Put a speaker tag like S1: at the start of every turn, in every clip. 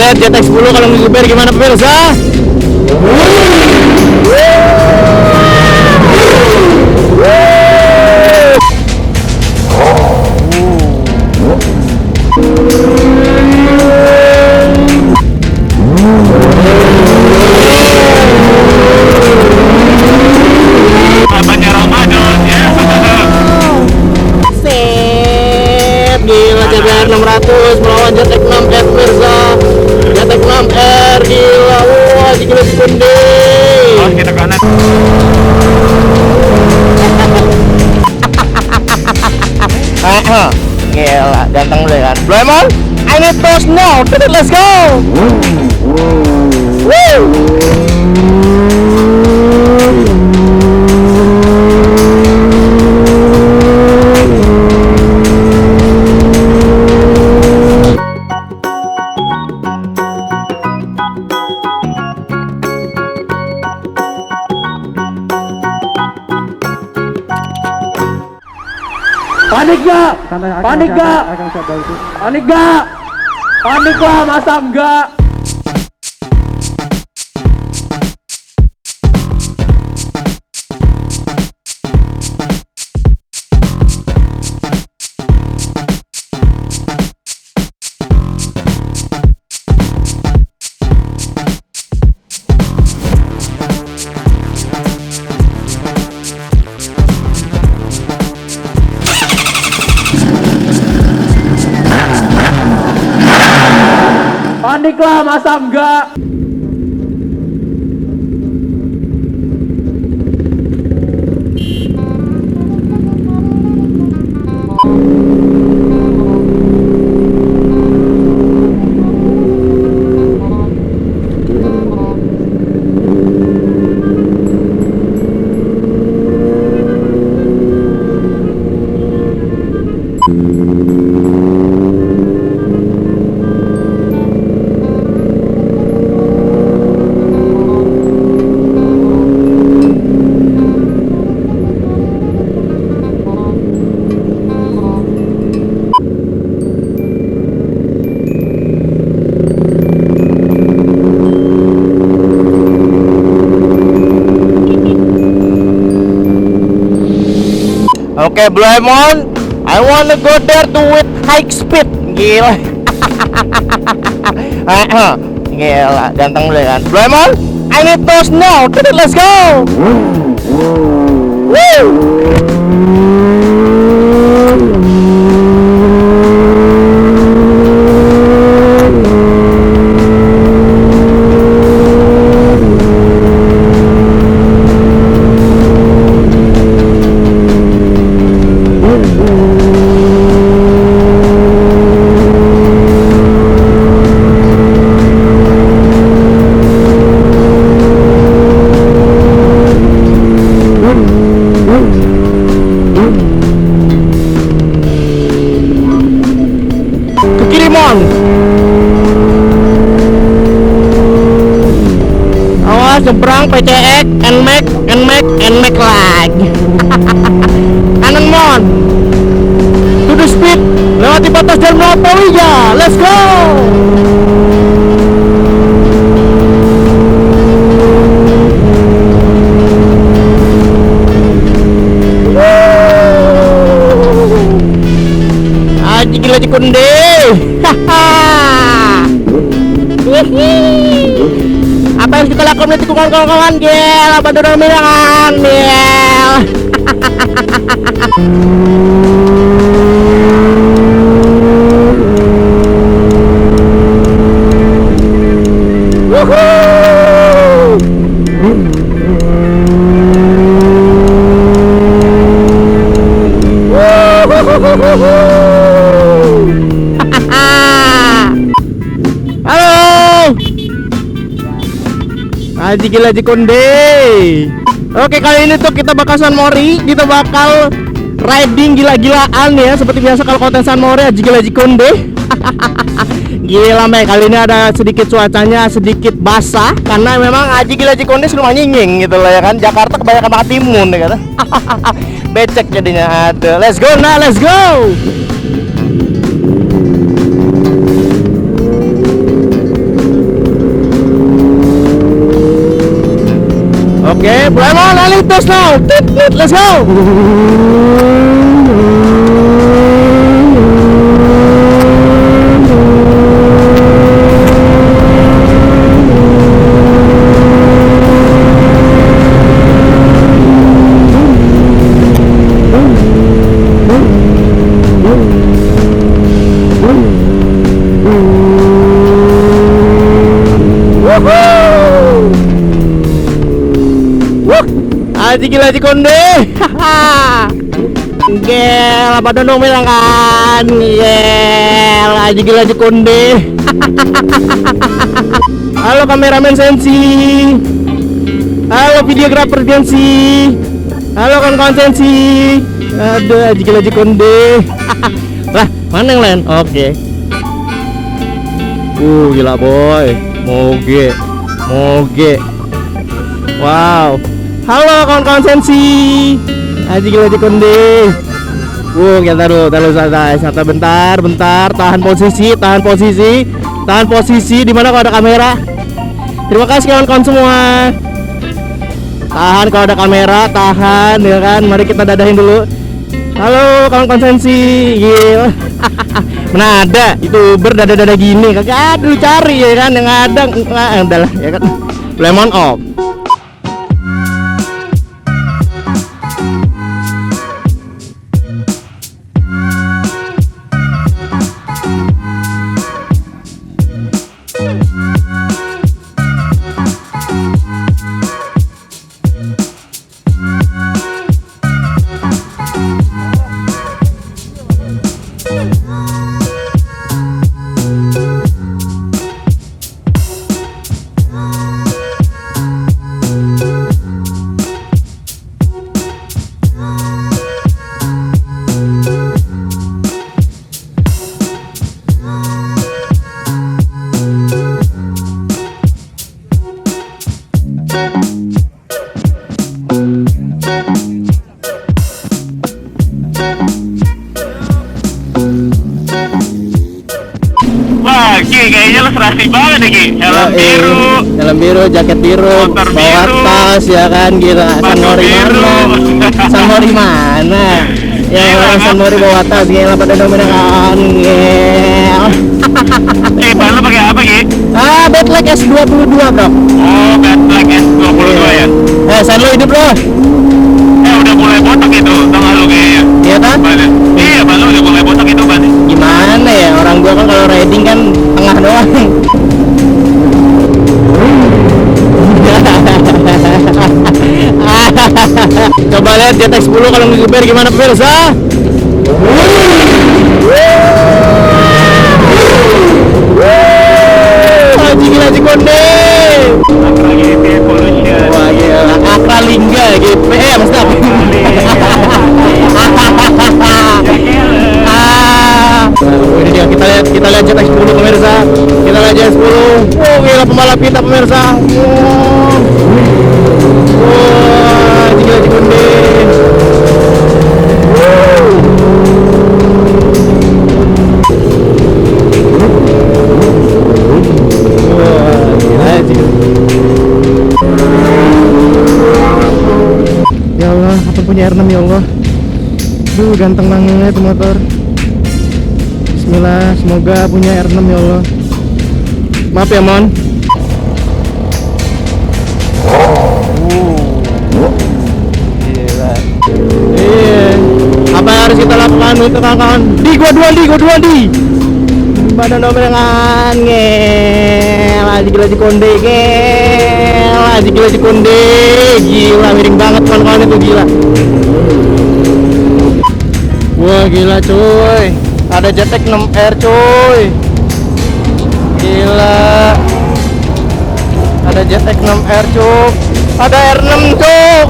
S1: Buset, JTX 10 kalau ngegeber gimana pemirsa?
S2: Abangnya Ramadan ya.
S1: Set, gila CBR 600 melawan JTX 6R pemirsa. JTX 6R gila, wah gila sekunde.
S2: Oh, kita kanan.
S1: Gila, ganteng deh kan. Blemon, I need those now. Let's go. Woo. Panik gak? Panik gak? Panik gak? Panik lah, masa enggak? Panik lah, masa enggak? Oke, Blemon, I wanna go there to with high speed. Gila. Gila, ganteng deh kan. Blemon, I need those now. Let's go. Woo. Awas seberang PCX, NMAX lagi. Kanan mon, to the speed, lewati batas jalan Mapawija, let's go. Aji gila cikunde. Apa yang kita lakukan nanti kawan-kawan gel, apa dorong mirangan gel. Aji gila Jikonde. Oke, kali ini tuh kita bakal San Mori, kita bakal riding gila-gilaan ya. Seperti biasa kalau konten San Mori Aji gila Jikonde. Gila men, kali ini ada sedikit cuacanya sedikit basah karena memang Aji gila Jikonde sudah nyinging gitu lah ya kan. Jakarta kebanyakan banget timun ya kan. Becek jadinya. Aduh, let's go nah, let's go. Oke, Blemon, Alitos now. Let's go. Aji gila Aji Konde. Gel, apa dong bilang kan? Gel, Aji gila Aji Konde. Halo kameramen Sensi. Halo videografer Gensi. Halo kawan-kawan Sensi. Aduh, Aji gila Aji Konde. Lah, mana yang lain? Oke. Gila boy. Moge. Wow. Halo kawan-kawan Sensi. Aji gila Aji Konde. Kita taruh santai bentar, tahan posisi di mana kalau ada kamera. Terima kasih kawan-kawan semua. Tahan kalau ada kamera, tahan ya kan. Mari kita dadahin dulu. Halo kawan-kawan Sensi. Gila. Mana ada YouTuber dada-dada gini, kagak ada, lu cari ya kan yang ada. Udahlah ya kan. Lemon off.
S2: Kayaknya lu serasi banget ya Ki.
S1: Helm biru, jaket biru,
S2: motor
S1: bawa
S2: biru,
S1: tas ya kan, gila. San Mori mana? Ya orang San Mori bawa tas, gila pada dominan kan.
S2: Ban lu pakai apa Ki?
S1: Badlack S22 bro.
S2: Oh, Badlack S22 ya.
S1: San lo hidup lo.
S2: Udah mulai botak itu, tau gak lu kayaknya?
S1: Iya kan?
S2: Iya, ban lu udah mulai botak itu ban.
S1: Gimana ya, orang gua kan kalau riding kan tengah doang. Coba lihat JTX 10 kalau ngegeber gimana pemirsa. Aji gila Aji Konde. Wah gila, Akralingga GP Mas Tap. Ini dia, kita lihat JTX 10 pemirsa. Kita lihat JTX 10. Gila pembalap kita pemirsa. Aji gila Aji Konde. Ya Allah, apa punya R6 ya Allah. Duh, ganteng banget tuh motor. Bismillah, semoga punya R6 ya Allah. Maaf ya Mon. Gila. Iya. Apa yang harus kita lakukan untuk kawan-kawan? Gua dua di. Badan domengan ngel. Aji gila Aji Konde ngel. Aji gila Aji Konde. Gila miring banget kawan-kawan itu, gila. Wah gila cuy. Ada JTX 6R cuy. Gila. Ada JTX 6R cuy. Ada R6 cuy.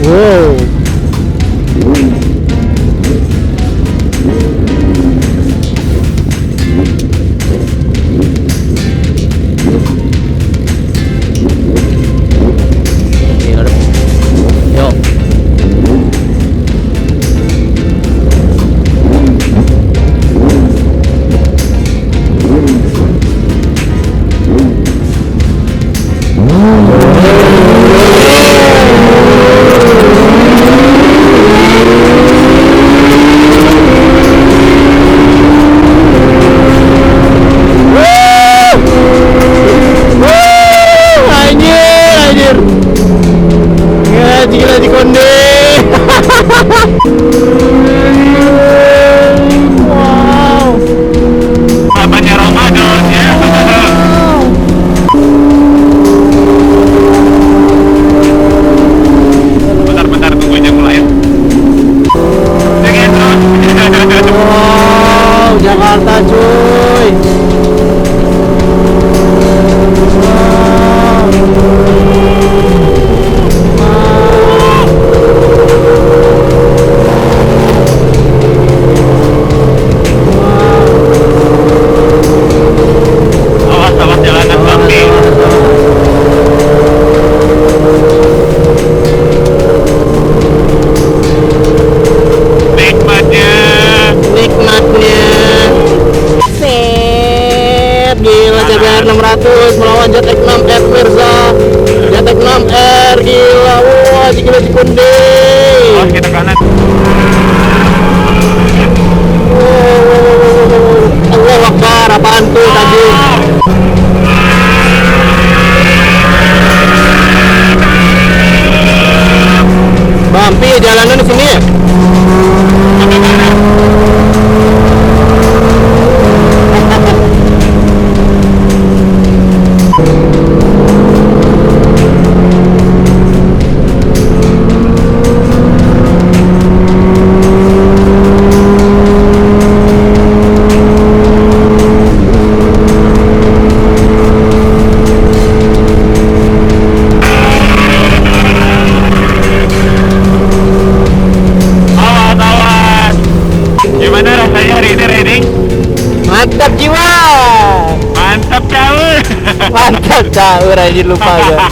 S1: Wow. Anjir. Gila di konde. Wow.
S2: Papanya Ramadan ya. Bentar tunggunya mulai. Jangan terus.
S1: Wow, Jakarta cuy.
S2: Awas jalanan bumpy.
S1: Nikmatnya set gila CBR 600 melawan Jet X6R Mirza. Jet X6R gila, wah gila di konde.
S2: Awas kita kanan.
S1: Allah Akbar, apaan tuh tadi? Bumpy jalanan di sini ya?
S2: Awas. Gimana rasanya hari ini riding?
S1: Mantap jiwa.
S2: Mantap jauh.
S1: Mantap caur aja lupa gua.